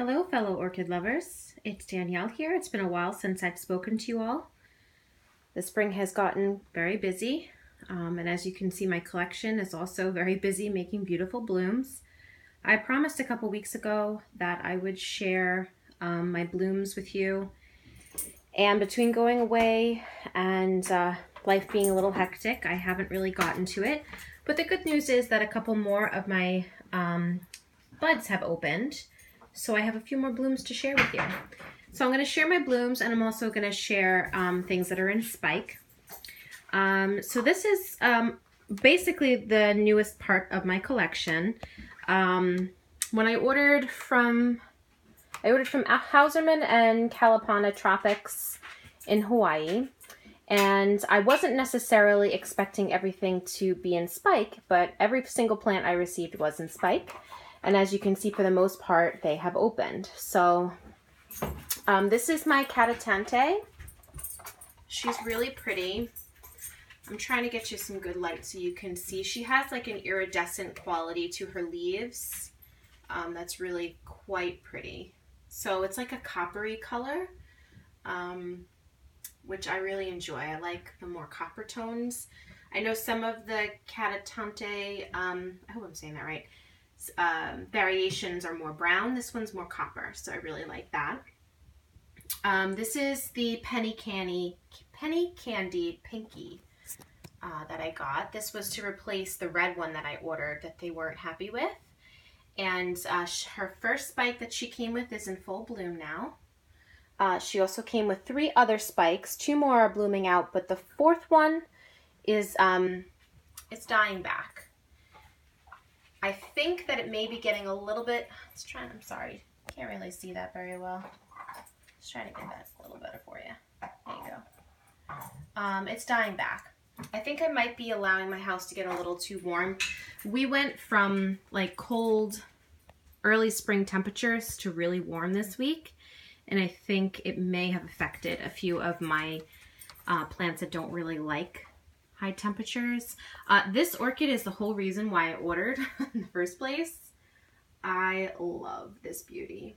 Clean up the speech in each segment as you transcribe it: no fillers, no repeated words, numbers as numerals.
Hello, fellow orchid lovers. It's Danielle here. It's been a while since I've spoken to you all. The spring has gotten very busy, and as you can see, my collection is also very busy making beautiful blooms. I promised a couple weeks ago that I would share my blooms with you, and between going away and life being a little hectic, I haven't really gotten to it. But the good news is that a couple more of my buds have opened. So I have a few more blooms to share with you. So I'm going to share my blooms, and I'm also going to share things that are in spike. So this is basically the newest part of my collection. When I ordered from Hauserman and Kalapana Tropics in Hawaii, and I wasn't necessarily expecting everything to be in spike, but every single plant I received was in spike. And as you can see, for the most part, they have opened. So this is my Catatante. She's really pretty. I'm trying to get you some good light so you can see. She has like an iridescent quality to her leaves. That's really quite pretty. So it's like a coppery color, which I really enjoy. I like the more copper tones. I know some of the Catatante, I hope I'm saying that right, variations are more brown. This one's more copper, so I really like that. This is the Penny Candy Pinky that I got. This was to replace the red one that I ordered that they weren't happy with. And her first spike that she came with is in full bloom now. She also came with 3 other spikes. 2 more are blooming out, but the 4th one is it's dying back. I think that it may be getting a little bit, I'm sorry, can't really see that very well. Let's try to get that a little better for you. There you go. It's dying back. I think I might be allowing my house to get a little too warm. We went from like cold, early spring temperatures to really warm this week, and I think it may have affected a few of my plants that don't really like high temperatures. This orchid is the whole reason why I ordered in the first place. I love this beauty.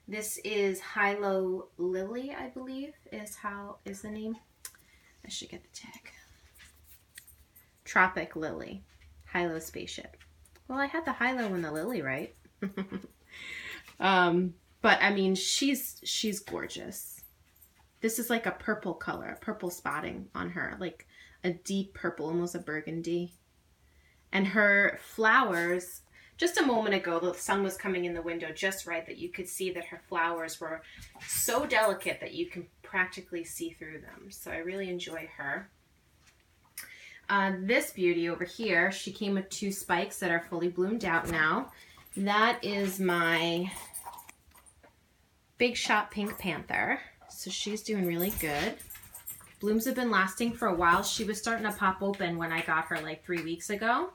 This is Hilo Lily, I believe is the name. I should get the tag. Tropic Lily, Hilo Spaceship. Well, I had the Hilo and the Lily, right? But I mean, she's gorgeous. This is like a purple color, a purple spotting on her, like a deep purple, almost a burgundy. And her flowers, just a moment ago, the sun was coming in the window just right that you could see that her flowers were so delicate that you can practically see through them. So I really enjoy her. This beauty over here, she came with 2 spikes that are fully bloomed out now. That is my Big Shot Pink Panther. So she's doing really good. Blooms have been lasting for a while. She was starting to pop open when I got her like 3 weeks ago.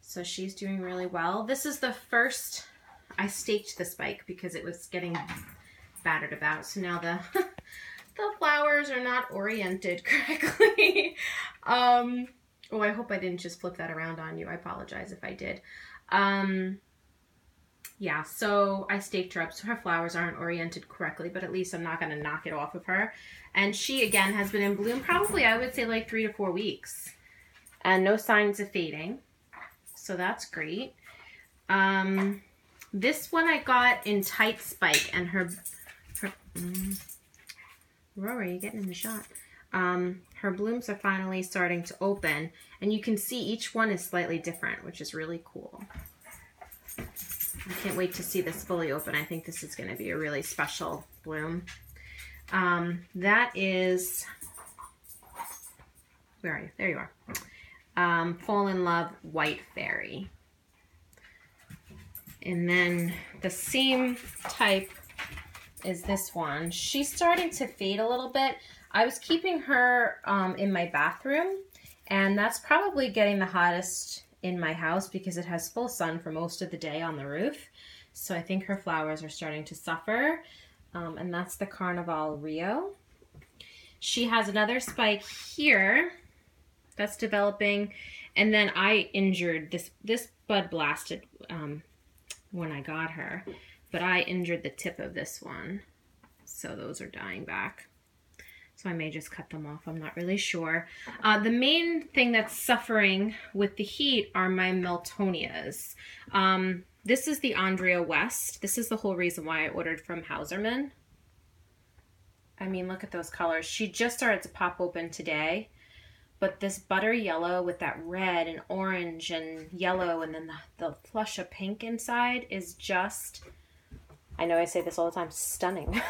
So she's doing really well. This is the first, I staked the spike because it was getting battered about. So now the flowers are not oriented correctly. Oh, I hope I didn't just flip that around on you. I apologize if I did. Yeah, so I staked her up so her flowers aren't oriented correctly, but at least I'm not going to knock it off of her. And she, again, has been in bloom probably, I would say, like 3 to 4 weeks. And no signs of fading. So that's great. This one I got in tight spike, and Rory, you're getting in the shot. Her blooms are finally starting to open, and you can see each one is slightly different, which is really cool. I can't wait to see this fully open. I think this is going to be a really special bloom. That is, where are you? There you are. Fall in Love White Fairy. And then the same type is this one. She's starting to fade a little bit. I was keeping her in my bathroom, and that's probably getting the hottest in my house because it has full sun for most of the day on the roof. So I think her flowers are starting to suffer. And that's the Carnival Rio. She has another spike here that's developing, and then I injured this bud blasted when I got her. but I injured the tip of this one. So those are dying back. So I may just cut them off. I'm not really sure. The main thing that's suffering with the heat are my Miltonias. This is the Andrea West. This is the whole reason why I ordered from Hauserman. I mean, look at those colors. She just started to pop open today. But this butter yellow with that red and orange and yellow and then the flush of pink inside is just, I know I say this all the time, stunning.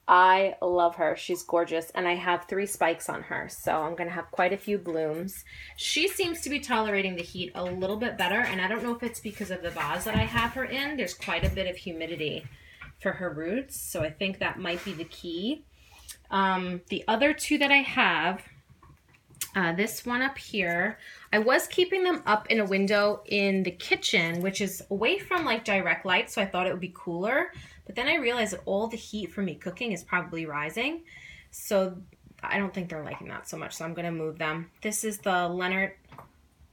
I love her. She's gorgeous. And I have 3 spikes on her. So I'm going to have quite a few blooms. She seems to be tolerating the heat a little bit better. And I don't know if it's because of the vase that I have her in. There's quite a bit of humidity for her roots. So I think that might be the key. The other 2 that I have, this one up here, I was keeping them up in a window in the kitchen, which is away from like direct light. So I thought it would be cooler. But then I realized that all the heat for me cooking is probably rising. So I don't think they're liking that so much. So I'm going to move them. This is the Leonard.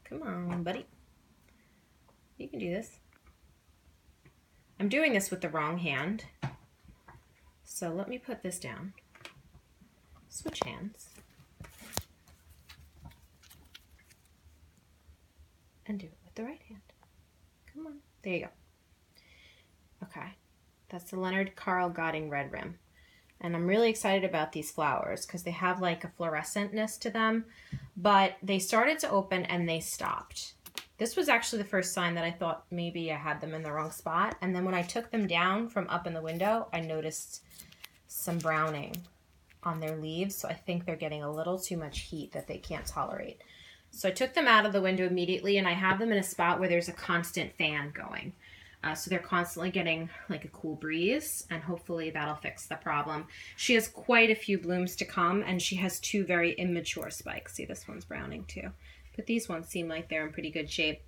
Come on, buddy. You can do this. I'm doing this with the wrong hand. So let me put this down. Switch hands. And do it with the right hand. Come on. There you go. Okay. That's the Leonard Carl Godding Red Rim. And I'm really excited about these flowers because they have like a fluorescentness to them. But they started to open and they stopped. This was actually the first sign that I thought maybe I had them in the wrong spot. And then when I took them down from up in the window, I noticed some browning on their leaves. So I think they're getting a little too much heat that they can't tolerate. So I took them out of the window immediately and I have them in a spot where there's a constant fan going. So they're constantly getting like a cool breeze and hopefully that'll fix the problem. She has quite a few blooms to come and she has 2 very immature spikes. See, this one's browning too. But these ones seem like they're in pretty good shape.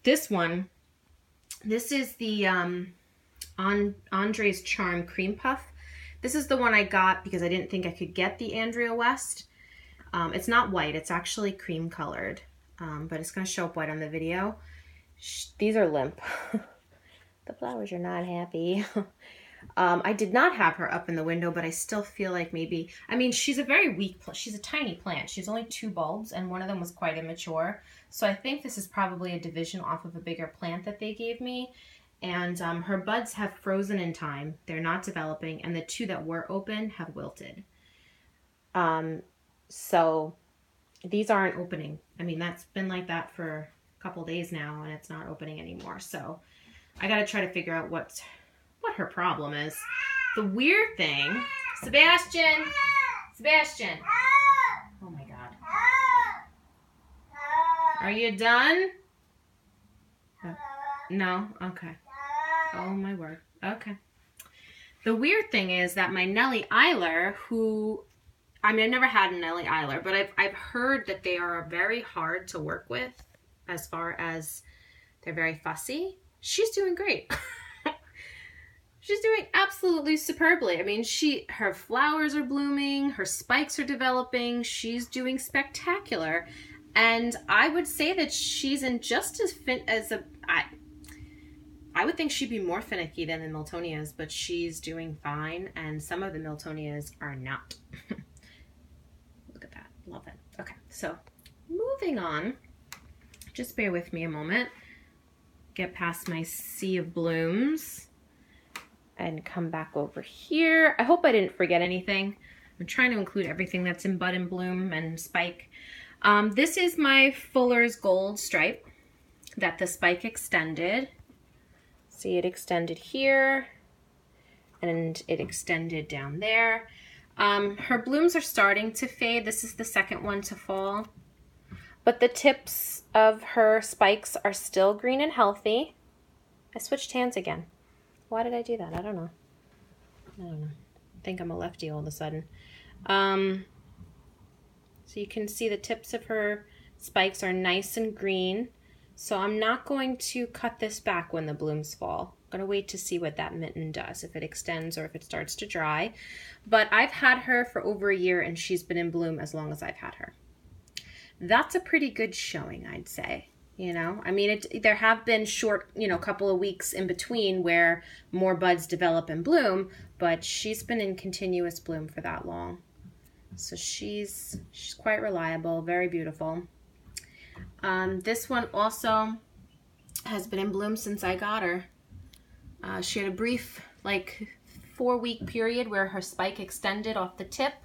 This one, this is the Andre's Charm Cream Puff. This is the one I got because I didn't think I could get the Andrea West. It's not white, it's actually cream colored, but it's going to show up white on the video. These are limp. The flowers are not happy. I did not have her up in the window, but I still feel like maybe, I mean, she's a very weak, she's a tiny plant. She's only 2 bulbs and one of them was quite immature. So I think this is probably a division off of a bigger plant that they gave me. And her buds have frozen in time. They're not developing. And the 2 that were open have wilted. So these aren't opening. I mean, that's been like that for a couple days now and it's not opening anymore. So I got to try to figure out what her problem is. The weird thing, Sebastian, oh my God. Are you done? No? Okay. Oh my word. Okay. The weird thing is that my Nellie Eiler, who, I mean, I've never had a Nellie Eiler, but I've heard that they are very hard to work with as far as they're very fussy. She's doing great. She's doing absolutely superbly. I mean, her flowers are blooming, her spikes are developing, she's doing spectacular. And I would say that she's in just as fit as I would think she'd be more finicky than the Miltonias, but she's doing fine, and some of the Miltonias are not. Look at that. Love it. Okay, so moving on. Just bear with me a moment. Get past my sea of blooms and come back over here. I hope I didn't forget anything. I'm trying to include everything that's in bud and bloom and spike. This is my Fuller's Gold stripe that the spike extended. See, it extended here and it extended down there. Her blooms are starting to fade. This is the second one to fall. But the tips of her spikes are still green and healthy. I switched hands again. Why did I do that? I don't know. I think I'm a lefty all of a sudden. So you can see the tips of her spikes are nice and green. So I'm not going to cut this back when the blooms fall. I'm going to wait to see what that mitten does, if it extends or if it starts to dry. But I've had her for over a year and she's been in bloom as long as I've had her. That's a pretty good showing, I'd say. You know, I mean, there have been short, you know, couple of weeks in between where more buds develop and bloom, but she's been in continuous bloom for that long. So she's quite reliable, very beautiful. This one also has been in bloom since I got her. She had a brief, like, 4-week period where her spike extended off the tip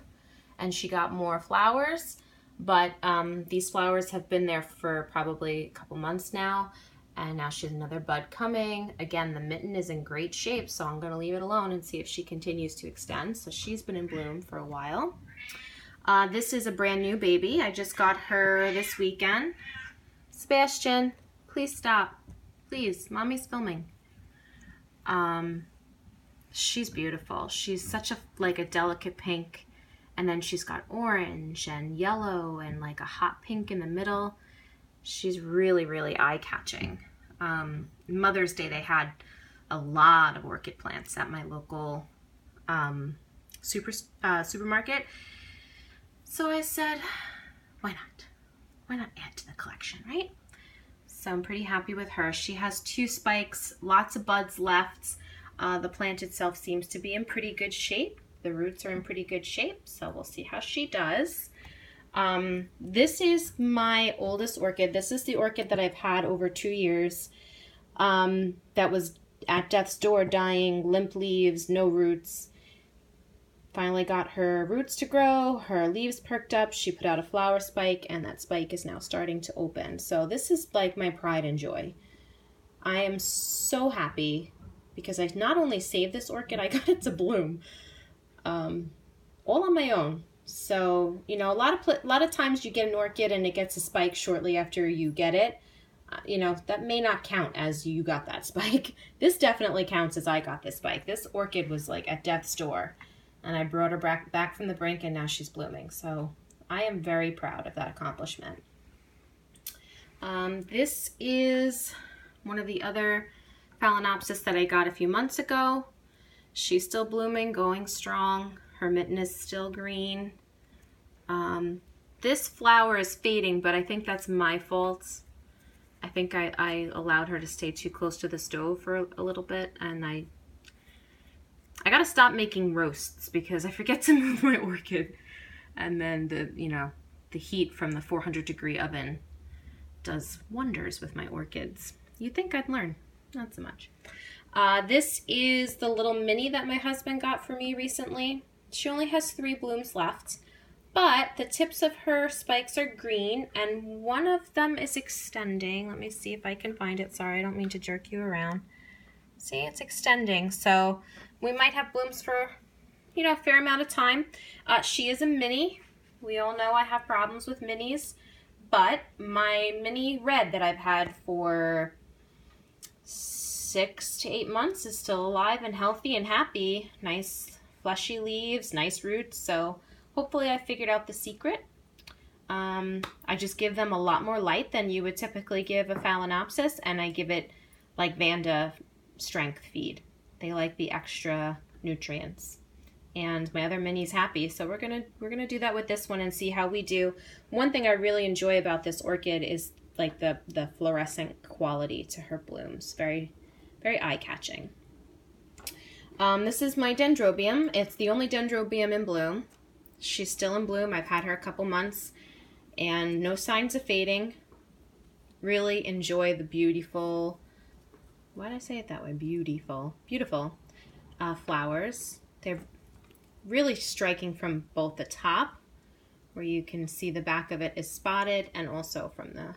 and she got more flowers. But these flowers have been there for probably a couple months now, and now she has another bud coming. Again, the mitten is in great shape, so I'm going to leave it alone and see if she continues to extend. So she's been in bloom for a while. This is a brand new baby. I just got her this weekend. Sebastian, please stop. Please, mommy's filming. She's beautiful. She's such a delicate pink. And then she's got orange and yellow and like a hot pink in the middle. She's really, really eye-catching. Mother's Day, they had a lot of orchid plants at my local supermarket. So I said, why not? Why not add to the collection, right? So I'm pretty happy with her. She has 2 spikes, lots of buds left. The plant itself seems to be in pretty good shape. The roots are in pretty good shape, so we'll see how she does. This is my oldest orchid. This is the orchid that I've had over 2 years. That was at death's door, dying, limp leaves, no roots. Finally got her roots to grow, her leaves perked up, she put out a flower spike, and that spike is now starting to open. So this is like my pride and joy. I am so happy because I not only saved this orchid, I got it to bloom. All on my own. So, you know, a lot of times you get an orchid and it gets a spike shortly after you get it. You know, that may not count as you got that spike. This definitely counts as I got this spike. This orchid was like at death's door, and I brought her back from the brink, and now she's blooming. So I am very proud of that accomplishment. This is one of the other Phalaenopsis that I got a few months ago. She's still blooming, going strong. Her mitten is still green. This flower is fading, but I think that's my fault. I think I allowed her to stay too close to the stove for a little bit, and I gotta stop making roasts because I forget to move my orchid. And then the heat from the 400-degree oven does wonders with my orchids. You'd think I'd learn, not so much. This is the little mini that my husband got for me recently. She only has 3 blooms left, but the tips of her spikes are green and one of them is extending. Let me see if I can find it. Sorry, I don't mean to jerk you around. See, it's extending, so we might have blooms for, you know, a fair amount of time. She is a mini. We all know I have problems with minis, but my mini red that I've had for 6 to 8 months is still alive and healthy and happy. Nice fleshy leaves, nice roots, so hopefully I figured out the secret. I just give them a lot more light than you would typically give a Phalaenopsis, and I give it like Vanda strength feed. They like the extra nutrients. And my other mini's happy, so we're gonna do that with this one and see how we do. One thing I really enjoy about this orchid is like the fluorescent quality to her blooms. Very, very eye-catching. This is my Dendrobium. It's the only Dendrobium in bloom. She's still in bloom. I've had her a couple months and no signs of fading. Really enjoy the beautiful, why did I say it that way? Beautiful flowers. They're really striking from both the top, where you can see the back of it is spotted, and also from the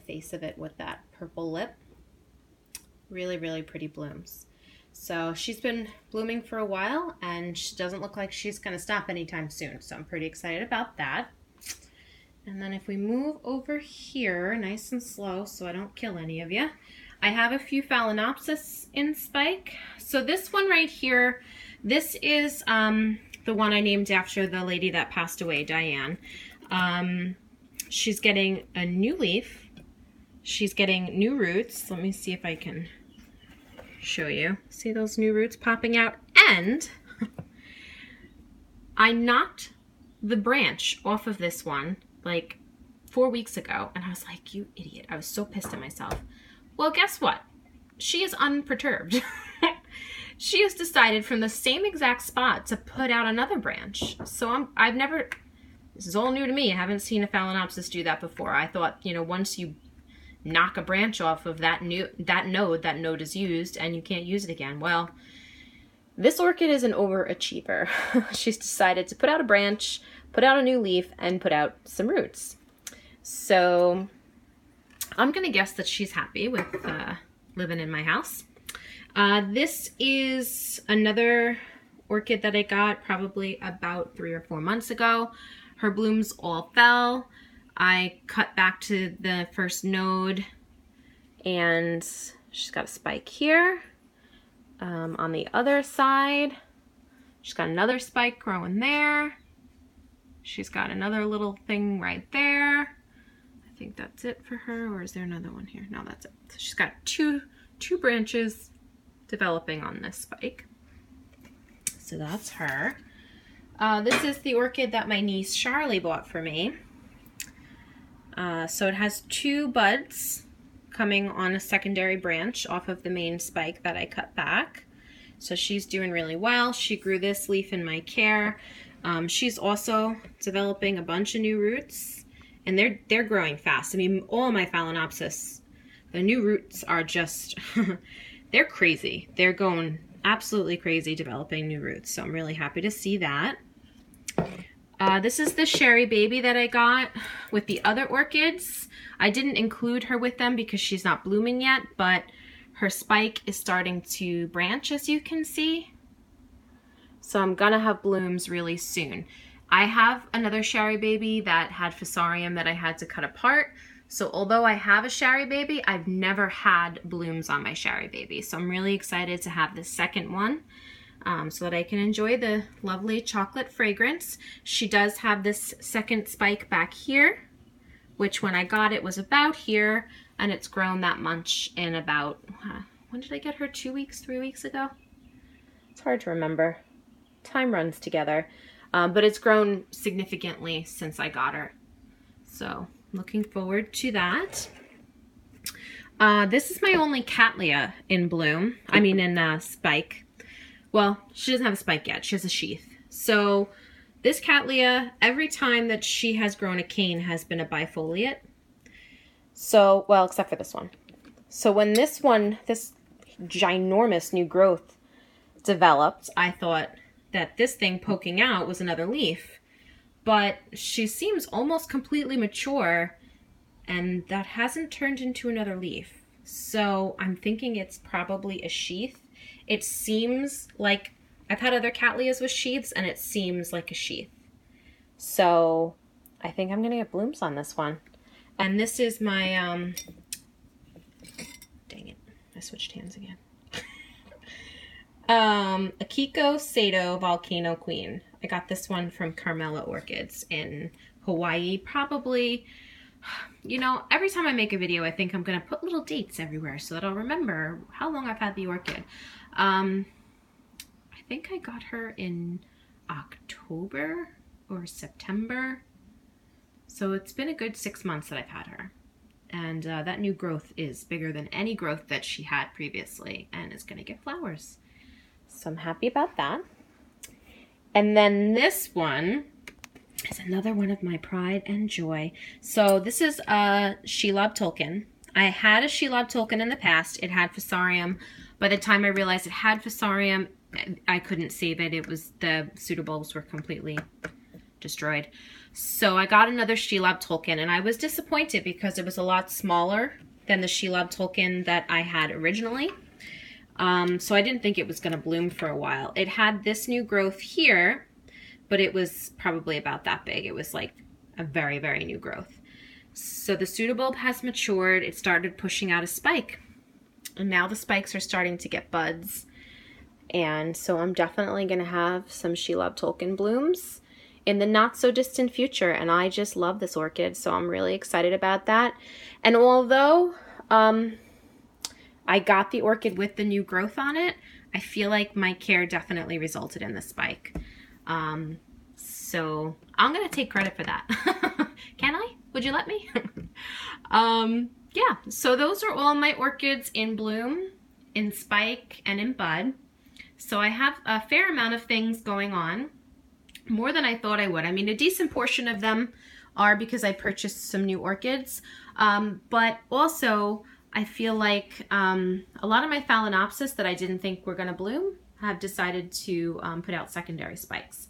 face of it with that purple lip. Really, really pretty blooms. So she's been blooming for a while, and she doesn't look like she's going to stop anytime soon. So I'm pretty excited about that. And then if we move over here, nice and slow so I don't kill any of you, I have a few Phalaenopsis in spike. So this one right here, this is the one I named after the lady that passed away, Diane. She's getting a new leaf. She's getting new roots. Let me see if I can show you. See those new roots popping out? And I knocked the branch off of this one like 4 weeks ago, and I was like, you idiot. I was so pissed at myself. Well, guess what? She is unperturbed. She has decided from the same exact spot to put out another branch. So I've never, this is all new to me. I haven't seen a Phalaenopsis do that before. I thought, you know, once you knock a branch off of that node is used and you can't use it again. Well, this orchid is an overachiever. She's decided to put out a branch, put out a new leaf, and put out some roots. So I'm gonna guess that she's happy with living in my house. This is another orchid that I got probably about 3 or 4 months ago. Her blooms all fell. I cut back to the first node, and she's got a spike here. On the other side, she's got another spike growing there. She's got another little thing right there. I think that's it for her, or is there another one here? No, that's it. So she's got two branches developing on this spike. So that's her. This is the orchid that my niece Charlie bought for me. So it has 2 buds coming on a secondary branch off of the main spike that I cut back. So she's doing really well. She grew this leaf in my care. She's also developing a bunch of new roots, and they're growing fast. I mean, all my Phalaenopsis, the new roots are just, they're crazy. They're going absolutely crazy developing new roots. So I'm really happy to see that. This is the Sherry baby that I got with the other orchids. I didn't include her with them because she's not blooming yet, but her spike is starting to branch, as you can see. So I'm gonna have blooms really soon. I have another Sherry baby that had Fusarium that I had to cut apart. So although I have a Sherry baby, I've never had blooms on my Sherry baby. So I'm really excited to have the second one. So that I can enjoy the lovely chocolate fragrance. She does have this second spike back here, which when I got it was about here, and it's grown that much in about, when did I get her? 2 weeks, 3 weeks ago? It's hard to remember. Time runs together. But it's grown significantly since I got her. So looking forward to that. This is my only Cattleya in bloom. I mean in spike. Well, she doesn't have a spike yet. She has a sheath. So this Cattleya, every time that she has grown a cane, has been a bifoliate. So, well, except for this one. So when this one, this ginormous new growth developed, I thought that this thing poking out was another leaf. But she seems almost completely mature, and that hasn't turned into another leaf. So I'm thinking it's probably a sheath. It seems like, I've had other Cattleyas with sheaths, and it seems like a sheath. So I think I'm gonna get blooms on this one. And this is my, dang it, I switched hands again. Akiko, Sato, Volcano Queen. I got this one from Carmela Orchids in Hawaii, probably. You know, every time I make a video, I think I'm going to put little dates everywhere so that I'll remember how long I've had the orchid. I think I got her in October or September. So it's been a good 6 months that I've had her. And that new growth is bigger than any growth that she had previously and is going to get flowers. So I'm happy about that. And then this one is another one of my pride and joy. So this is a Shelob Tolkien. I had a Shelob Tolkien in the past. It had Fusarium. By the time I realized it had Fusarium, I couldn't see that it was, the pseudobulbs were completely destroyed. So I got another Shelob Tolkien, and I was disappointed because it was a lot smaller than the Shelob Tolkien that I had originally. So I didn't think it was going to bloom for a while. It had this new growth here, but it was probably about that big. It was like a very, very new growth. So the pseudobulb has matured. It started pushing out a spike. And now the spikes are starting to get buds. And so I'm definitely going to have some Shelob Tolkien blooms in the not so distant future. And I just love this orchid. So I'm really excited about that. And although I got the orchid with the new growth on it, I feel like my care definitely resulted in the spike. So I'm going to take credit for that. Can I? Would you let me? Yeah, so those are all my orchids in bloom, in spike, and in bud. So I have a fair amount of things going on, more than I thought I would. I mean, a decent portion of them are because I purchased some new orchids, but also I feel like a lot of my Phalaenopsis that I didn't think were going to bloom have decided to put out secondary spikes.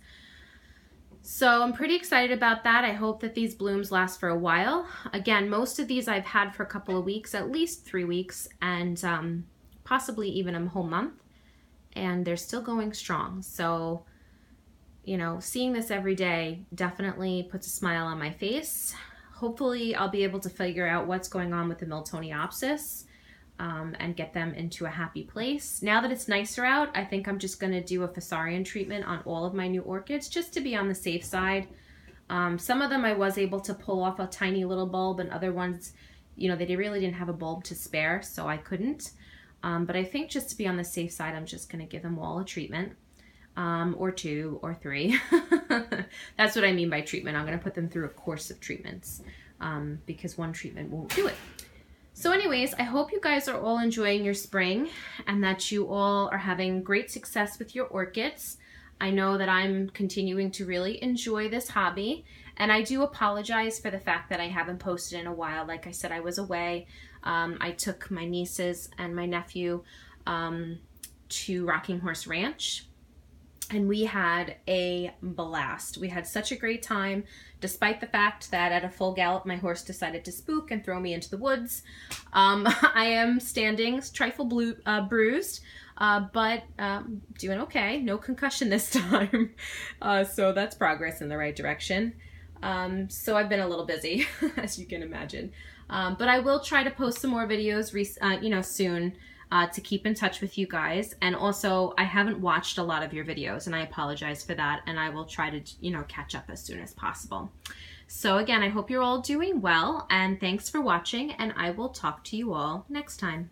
So I'm pretty excited about that. I hope that these blooms last for a while. Again, most of these I've had for a couple of weeks, at least 3 weeks, and possibly even a whole month, and they're still going strong. So, you know, seeing this every day definitely puts a smile on my face. Hopefully I'll be able to figure out what's going on with the Phalaenopsis and get them into a happy place. Now that it's nicer out, I think I'm just going to do a Fusarium treatment on all of my new orchids just to be on the safe side. Some of them I was able to pull off a tiny little bulb, and other ones, you know, they really didn't have a bulb to spare, so I couldn't. But I think just to be on the safe side, I'm just going to give them all a treatment, or 2 or 3. That's what I mean by treatment. I'm going to put them through a course of treatments because one treatment won't do it. So anyways, I hope you guys are all enjoying your spring and that you all are having great success with your orchids. I know that I'm continuing to really enjoy this hobby, and I do apologize for the fact that I haven't posted in a while. Like I said, I was away. I took my nieces and my nephew to Rocking Horse Ranch, and we had a blast. We had such a great time, despite the fact that at a full gallop, my horse decided to spook and throw me into the woods. I am standing, trifle bruised, but doing okay. No concussion this time. So that's progress in the right direction. So I've been a little busy, as you can imagine. But I will try to post some more videos, you know, soon. To keep in touch with you guys. And also, I haven't watched a lot of your videos, and I apologize for that, and I will try to, you know, catch up as soon as possible. So again, I hope you're all doing well, and thanks for watching, and I will talk to you all next time.